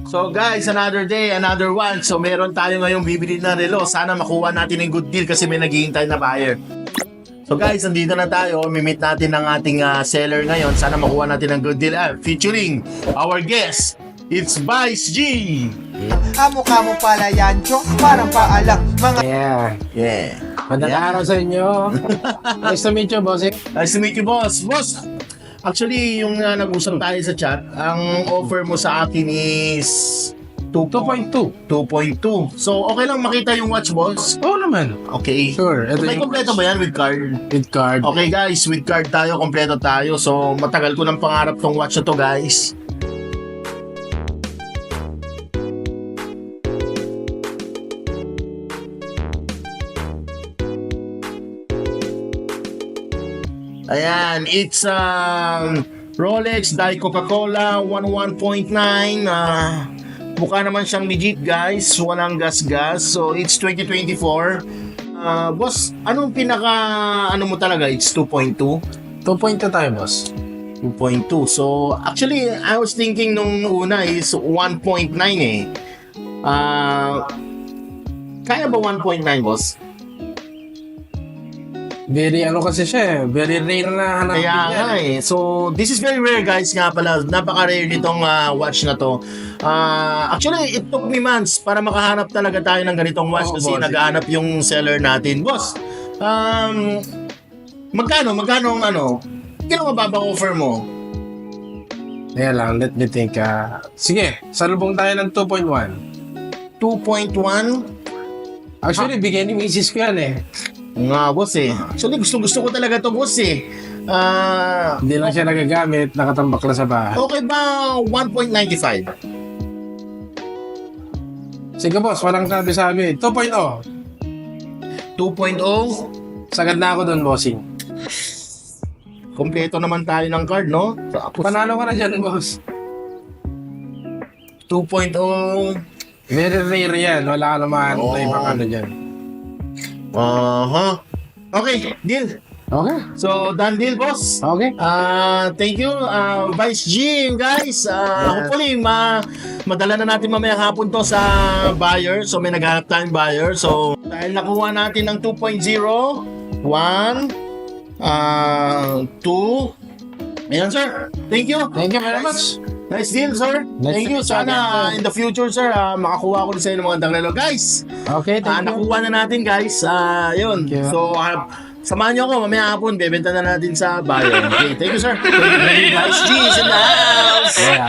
So guys, another day, another one. So meron tayo ngayong bibili na relo. Sana makuha natin yung good deal kasi may naghihintay na buyer. So guys, nandito na tayo. Mimit natin ang ating seller ngayon. Sana makuha natin ang good deal. Featuring our guest, it's Vice G. Mukha mo pala yan, Chong. Parang paalang mga... Yeah. Magandang araw sa inyo. Nice to meet you, boss. Nice to meet you, boss. Boss, actually, yung nag-usap tayo sa chat, ang offer mo sa akin is 2.2. 2.2. So, okay lang makita yung watch, boss? Oo naman. Okay. Sure. Ito May yung kompleto ba yan with card? with card. Okay guys, with card tayo, kompleto tayo. So, matagal ko ng pangarap tong watch na to, guys. Ayan, it's Rolex Dai Coca-Cola 11.9. Mukha naman siyang legit, guys. Walang gas-gas. So, it's 2024. Boss, anong pinaka, ano mo talaga? It's 2.2? 2.2 tayo, boss. 2.2. So, actually, I was thinking nung una is 1.9 eh. Kaya ba 1.9, boss? Very ano kasi siya eh. Very rare na hanapin Kaya yan. nga eh. So, this is very rare, guys, nga pala. Napaka-rare nitong watch na to. Actually, it took me months para makahanap talaga tayo ng ganitong watch kasi boss. naghahanap yung seller natin. Boss, magkano ang ano? Kailan mababang offer mo? Kaya lang, let me think. Sige, salubong tayo ng 2.1. 2.1? Actually, bigyan ni Mrs. ko yan eh. Nga, boss eh. Actually, gusto ko talaga to, boss eh. Hindi lang siya nagagamit, nakatambak lang sa bahay. Okay ba 1.95? Sige, boss, walang sabi-sabi. 2.0. 2.0? Sagad na ako doon, bossing. Kompleto naman tayo ng card, no? Tapos, Panalo ka na dyan, boss. 2.0. Very rare yan. Wala ka naman na ibang ano dyan. Okay, deal. Okay. So, done deal, boss. Okay. Thank you, Vice G, guys. Hopefully, madala na natin mamayang hapon to sa buyer. So, may naghanap tayong buyer. So, dahil nakuha natin ng 2.0, 1, 2, ayan, sir. Thank you. Thank you very much. Nice deal, sir. Nice Thank you. to meet you Sana again, sir. in the future, sir, makakuha ko din sa inyo ng magandang relo. Guys, Okay, thank you. nakuha na natin, guys. Yun. Thank you. So, samahan niyo ako. Mamaya hapon, bebenta na natin sa buyer. Okay, thank you, sir. Thank you, Vice G is in the house. Yeah.